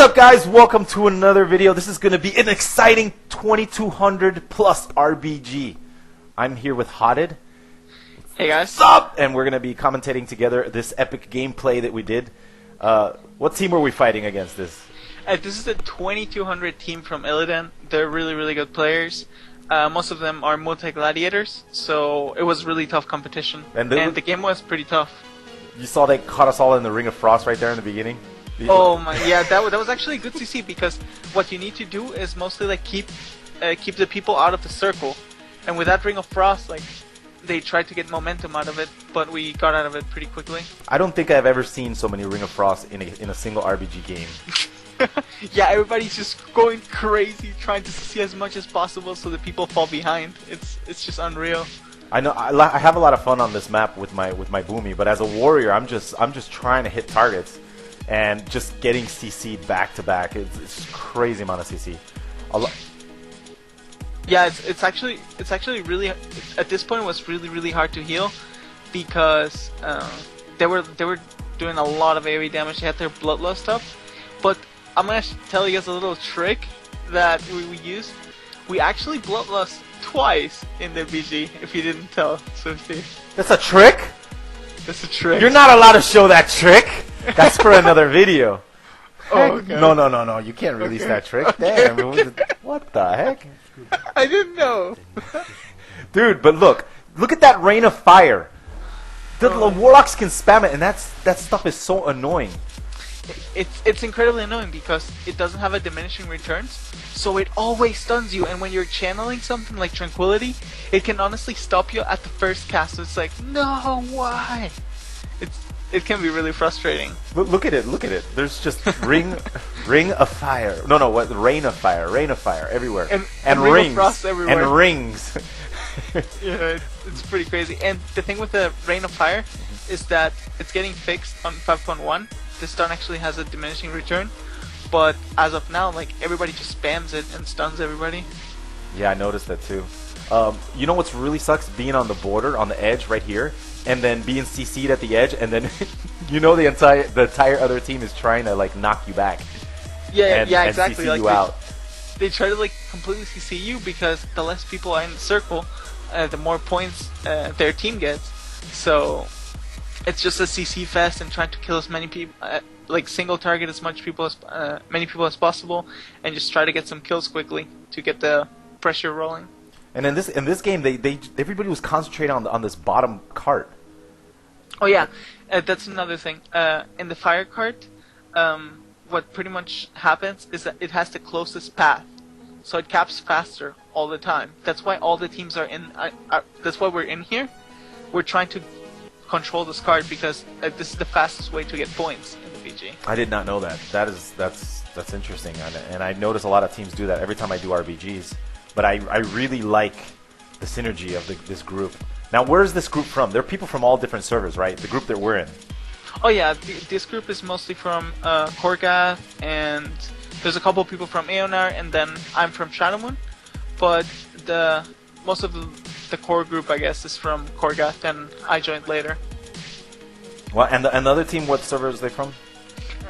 up, guys? Welcome to another video. This is going to be an exciting 2200 plus RBG. I'm here with Hotted. Hey guys. What's up? And we're going to be commentating together this epic gameplay that we did. What team were we fighting against this? This is the 2200 team from Illidan. They're really good players. Most of them are multi-gladiators, so it was really tough competition. And the game was pretty tough. You saw they caught us all in the Ring of Frost right there in the beginning? Oh my, yeah, that was actually good to see, because what you need to do is mostly like keep the people out of the circle. And with that Ring of Frost, like, they tried to get momentum out of it, but we got out of it pretty quickly. I don't think I've ever seen so many Ring of Frost in a single RBG game. Yeah, everybody's just going crazy, trying to see as much as possible so that people fall behind. It's just unreal. I know I have a lot of fun on this map with my Boomy, but as a warrior, I'm just trying to hit targets and just getting CC'd back to back. It's crazy amount of CC. Yeah, it's actually really, at this point it was really hard to heal, because they were doing a lot of AoE damage. They had their bloodlust up, but I'm gonna tell you guys a little trick that we used. We actually bloodlust twice in the BG, if you didn't tell, Swifty. That's a trick? That's a trick. You're not allowed to show that trick! That's for another video. Oh, okay. No, you can't release that trick. Okay, Damn, what the heck? I didn't know. Dude, but look at that Rain of Fire. The Warlocks can spam it, and that stuff is so annoying. It's incredibly annoying because it doesn't have a diminishing returns, so it always stuns you, and when you're channeling something like Tranquility, it can honestly stop you at the first cast. So it's like, no, why? It can be really frustrating. Look at it. There's just Ring of Fire. No, what? Rain of Fire everywhere. And Ring rings. Of Frost everywhere. And rings. Yeah, it's pretty crazy. And the thing with the Rain of Fire is that it's getting fixed on 5.1. The stun actually has a diminishing return, but as of now, like, everybody just spams it and stuns everybody. Yeah, I noticed that too. You know what's really sucks? Being on the border, on the edge right here, and then being CC'd at the edge, and then you know the entire other team is trying to like knock you back. Yeah, exactly. And CC like you out. They try to like completely CC you, because the less people are in the circle, the more points their team gets. So it's just a CC fest and trying to kill as many people, like single target as many people as possible, and just try to get some kills quickly to get the pressure rolling. And in this game, everybody was concentrating on this bottom cart. Oh yeah, that's another thing. In the fire cart, what pretty much happens is that it has the closest path, so it caps faster all the time. That's why all the teams are in. That's why we're in here. We're trying to control this card, because this is the fastest way to get points in the BG. I did not know that. That's interesting, and I notice a lot of teams do that every time I do RBGs. But I really like the synergy of this group. Now, where is this group from? There are people from all different servers, right? The group that we're in. Oh yeah, this group is mostly from Korgath, and there's a couple people from Aeonar, and then I'm from Shadowmoon. But most of the core group, I guess, is from Korgath, and I joined later. Well, and the other team, what server is they from?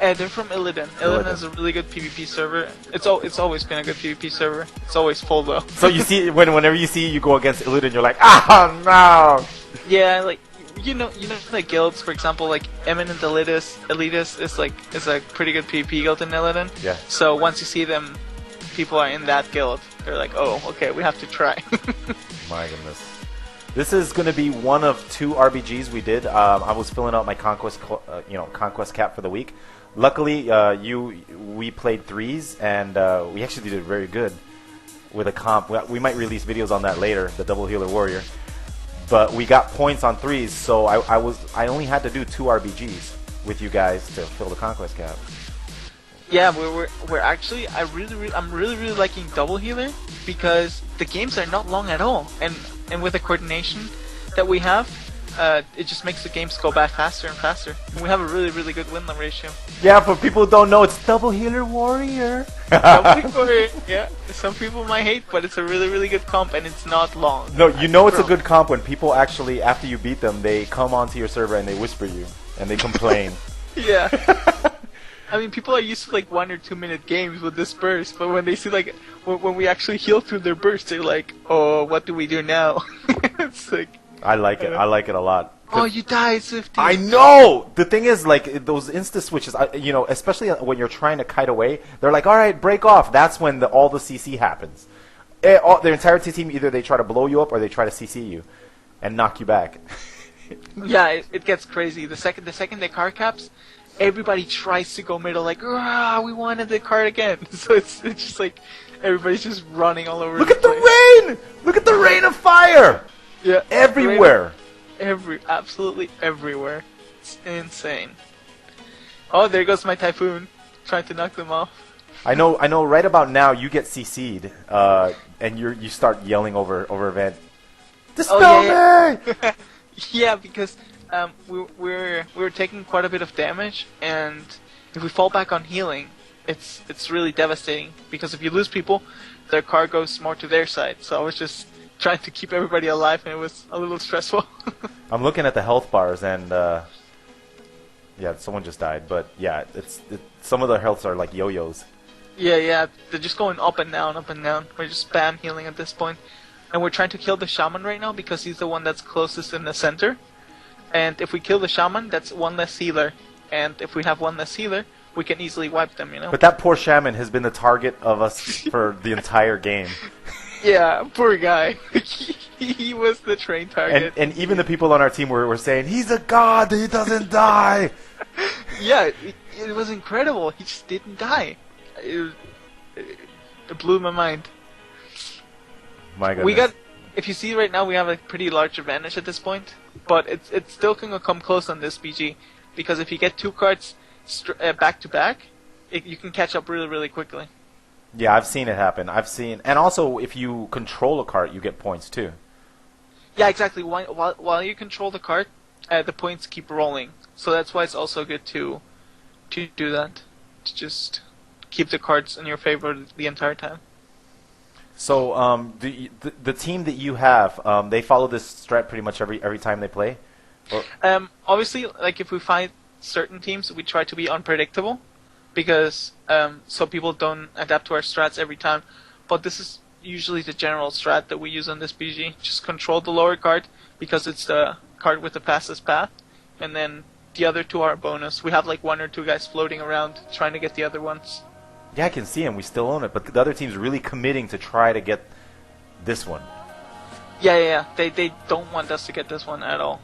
They're from Illidan. Illidan is a really good PvP server. It's always been a good PvP server. It's always full though. So you see, whenever you go against Illidan, you're like, oh no. Yeah, like you know the guilds, for example, like Eminent Elitist is a pretty good PvP guild in Illidan. Yeah. So once you see them, people are in that guild. They're like, oh, okay, we have to try. My goodness. This is going to be one of 2 RBGs we did. I was filling out my conquest cap for the week. Luckily, we played 3s, and we actually did very good with a comp. We might release videos on that later, the Double Healer Warrior. But we got points on 3s, so I only had to do 2 RBGs with you guys to fill the conquest cap. Yeah, we're actually I'm really liking Double Healer, because the games are not long at all, and with the coordination that we have, it just makes the games go by faster and faster. And we have a really good win ratio. Yeah, for people who don't know, it's Double Healer Warrior. Yeah, some people might hate, but it's a really good comp, and it's not long. No, you know it's a good comp when people actually, after you beat them, they come onto your server and they whisper you and they complain. Yeah. I mean, people are used to like 1 or 2 minute games with this burst, but when they see like when we actually heal through their burst, they're like, "Oh, what do we do now?" It's like I like it. I like it a lot. Oh, you died, Swifty. I know! The thing is, like, those insta-switches, you know, especially when you're trying to kite away, they're like, alright, break off. That's when all the CC happens. The entire team, either they try to blow you up or they try to CC you and knock you back. Yeah, it gets crazy. The second they card caps, everybody tries to go middle, like, we wanted the card again. So it's just like, everybody's just running all over Look the at the place. rain! Look at the rain of fire! Yeah, everywhere. Absolutely everywhere. It's insane. Oh, there goes my typhoon, trying to knock them off. I know. Right about now, you get CC'd, and you start yelling over event. Dispel me! Yeah, because we're taking quite a bit of damage, and if we fall back on healing, it's really devastating. Because if you lose people, their card goes more to their side. So I was just trying to keep everybody alive, and it was a little stressful. I'm looking at the health bars, and yeah, someone just died. But yeah, some of the healths are like yo-yos. Yeah, they're just going up and down, up and down. We're just spam healing at this point. And we're trying to kill the shaman right now because he's the one that's closest in the center. And if we kill the shaman, that's one less healer. And if we have one less healer, we can easily wipe them, you know? But that poor shaman has been the target of us for the entire game. Yeah, poor guy. He was the train target. And even the people on our team were saying, he's a god, he doesn't die! Yeah, it was incredible. He just didn't die. It blew my mind. My goodness. If you see right now, we have a pretty large advantage at this point, but it's still going to come close on this BG, because if you get 2 cards back to back, you can catch up really, really quickly. Yeah, I've seen it happen. And also if you control a card, you get points too. Yeah, exactly. While you control the card, the points keep rolling. So that's why it's also good to do that, to just keep the cards in your favor the entire time. So the team that you have, they follow this strat pretty much every time they play? Or? Obviously, like if we find certain teams, we try to be unpredictable, because so people don't adapt to our strats every time. But this is usually the general strat that we use on this BG. Just control the lower card, because it's the card with the fastest path, and then the other 2 are a bonus. We have like 1 or 2 guys floating around trying to get the other ones. Yeah, I can see him. We still own it, but the other team's really committing to try to get this one. Yeah. They don't want us to get this one at all.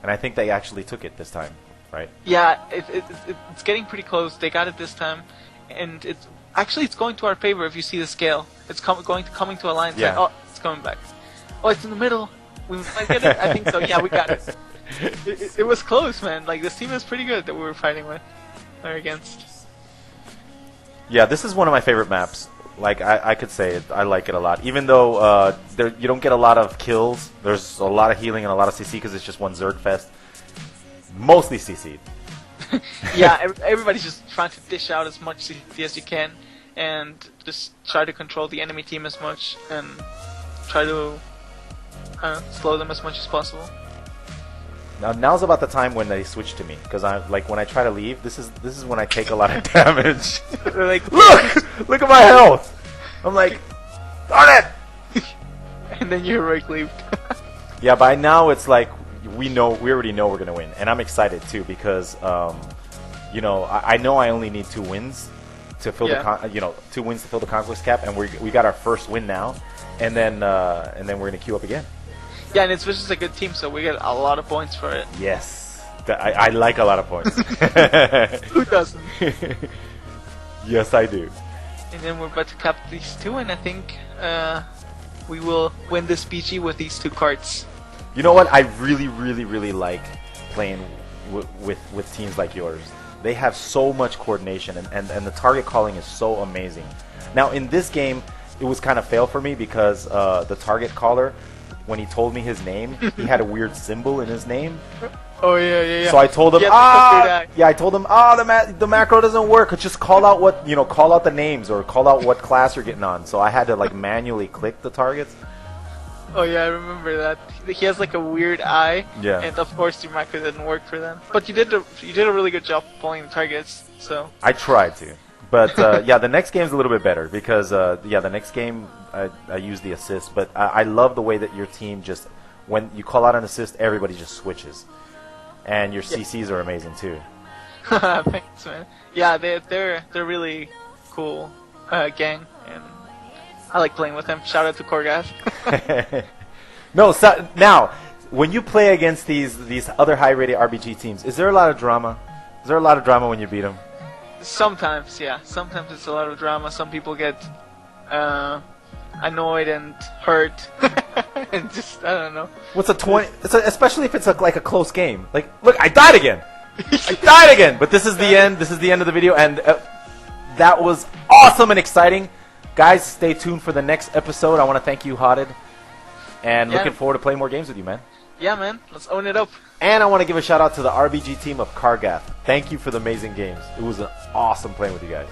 And I think they actually took it this time, right? Yeah, it's getting pretty close. They got it this time, and it's going to our favor if you see the scale. It's coming to a line. It's yeah. Like, oh, it's coming back. Oh, it's in the middle. We might get it. I think so. Yeah, we got it. It was close, man. Like, this team is pretty good that we were fighting with or against. Yeah, this is one of my favorite maps. Like, I could say it. I like it a lot. Even though you don't get a lot of kills, there's a lot of healing and a lot of CC because it's just one Zerg fest. Mostly CC. Yeah, everybody's just trying to dish out as much CC as you can and just try to control the enemy team as much and try to slow them as much as possible. Now's about the time when they switch to me, because when I try to leave, this is when I take a lot of damage. They're like, look at my health. I'm like, darn it! And then you heroic leave. Yeah, by now it's like we already know we're gonna win, and I'm excited too because you know I know I only need 2 wins to fill the 2 wins to fill the conquest cap, and we got our first win now, and then we're gonna queue up again. Yeah, and it's just a good team, so we get a lot of points for it. Yes. I like a lot of points. Who doesn't? Yes, I do. And then we're about to cap these 2, and I think we will win this BG with these 2 cards. You know what? I really, really, really like playing with teams like yours. They have so much coordination, and the target calling is so amazing. Now, in this game, it was kind of fail for me because the target caller, when he told me his name, he had a weird symbol in his name. Oh yeah. So I told him, the macro doesn't work. Just call out call out the names or call out what class you're getting on. So I had to like manually click the targets. Oh yeah, I remember that. He has like a weird eye. Yeah. And of course, your macro didn't work for them. But you did a really good job pulling the targets. So. I tried to, but yeah, the next game's a little bit better because yeah, the next game I used the assist, but I love the way that your team just when you call out an assist, everybody just switches, and your CCs are amazing too. Thanks, man. Yeah, they're really cool gang, and I like playing with them. Shout out to Korgath. No, so, now when you play against these other high-rated RBG teams, is there a lot of drama? Is there a lot of drama when you beat them? Sometimes, yeah. Sometimes it's a lot of drama. Some people get annoyed and hurt, and just I don't know. What's a 20? Especially if it's like a close game. Like, look, I died again. I died again. But this is the end. This is the end of the video, and that was awesome and exciting. Guys, stay tuned for the next episode. I want to thank you, Hodded, and looking forward to playing more games with you, man. Yeah, man. Let's own it up. And I want to give a shout out to the RBG team of Kargath. Thank you for the amazing games. It was an awesome playing with you guys.